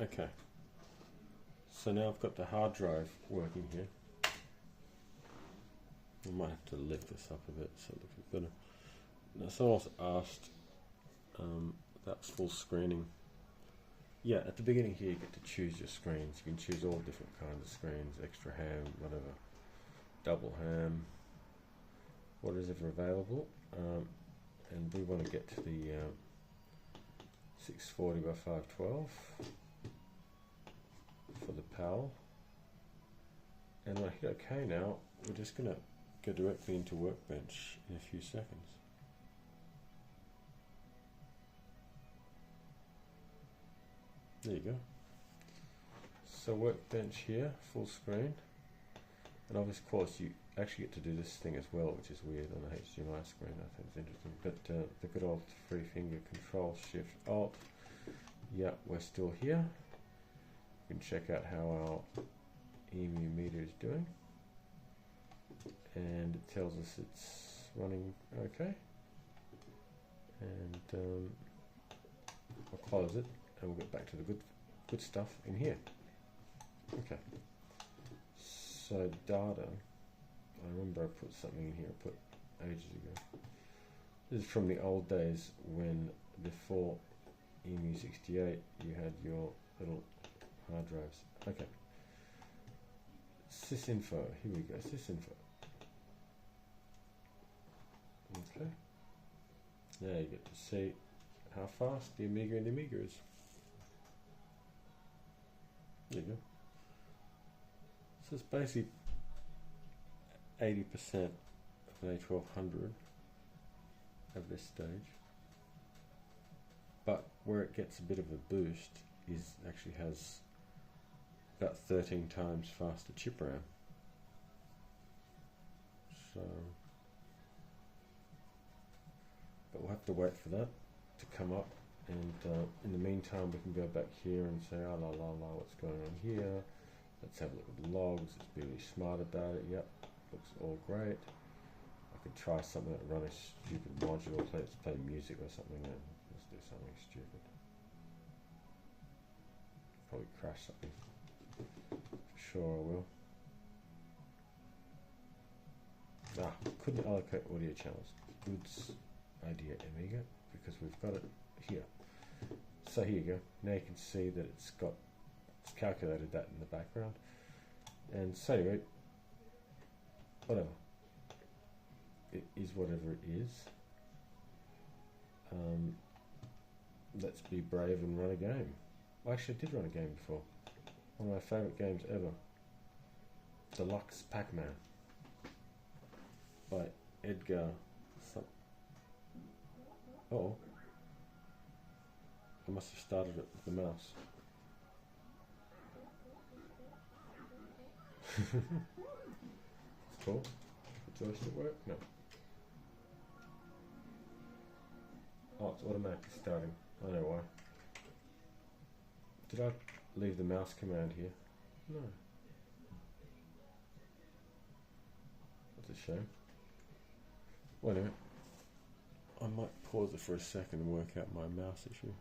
Okay. So now I've got the hard drive working here. I might have to lift this up a bit so it looks a bit better. Now someone else asked, that's full screening. Yeah, at the beginning here you get to choose your screens. You can choose all different kinds of screens, extra ham, whatever, double ham, whatever available. And we want to get to the 640 by 512 for the PAL. And when I hit OK now, we're just going to go directly into Workbench in a few seconds. There you go. So Workbench here, full screen. And obviously, of course, you actually get to do this thing as well, which is weird on the HDMI screen. I think it's interesting. But the good old 3-finger Control Shift Alt. Yeah, we're still here. You can check out how our E-UAE meter is doing. And it tells us it's running okay. And I'll close it and we'll get back to the good stuff in here. Okay. So data, I remember I put something in here I put ages ago. This is from the old days when before E-UAE 68 you had your little hard drives. Okay. Sysinfo, here we go, Sysinfo. Okay. Now you get to see how fast the Amiga and the Amiga is. There you go. So it's basically 80% of an A1200 at this stage. But where it gets a bit of a boost is actually has about 13 times faster chip RAM. So, but we'll have to wait for that to come up, and in the meantime we can go back here and say, oh la la la, what's going on here? Let's have a look at the logs. Let's be really smart about it. Yep, looks all great. I could try something that run a stupid module, let's play music or something, and let's do something stupid. Probably crash something. For sure I will. Couldn't allocate audio channels. Goods idea, Amiga, because we've got it here. So here you go. Now you can see that it's calculated that in the background. And so anyway, whatever. It is whatever it is. Let's be brave and run a game. Well, actually I did run a game before. One of my favourite games ever. Deluxe Pac-Man by Edgar. Oh, I must have started it with the mouse. It's cool. The joystick work? No. Oh, it's automatically starting. I know why. Did I leave the mouse command here? No. That's a shame. Well, anyway, I might pause it for a second and work out my mouse issue.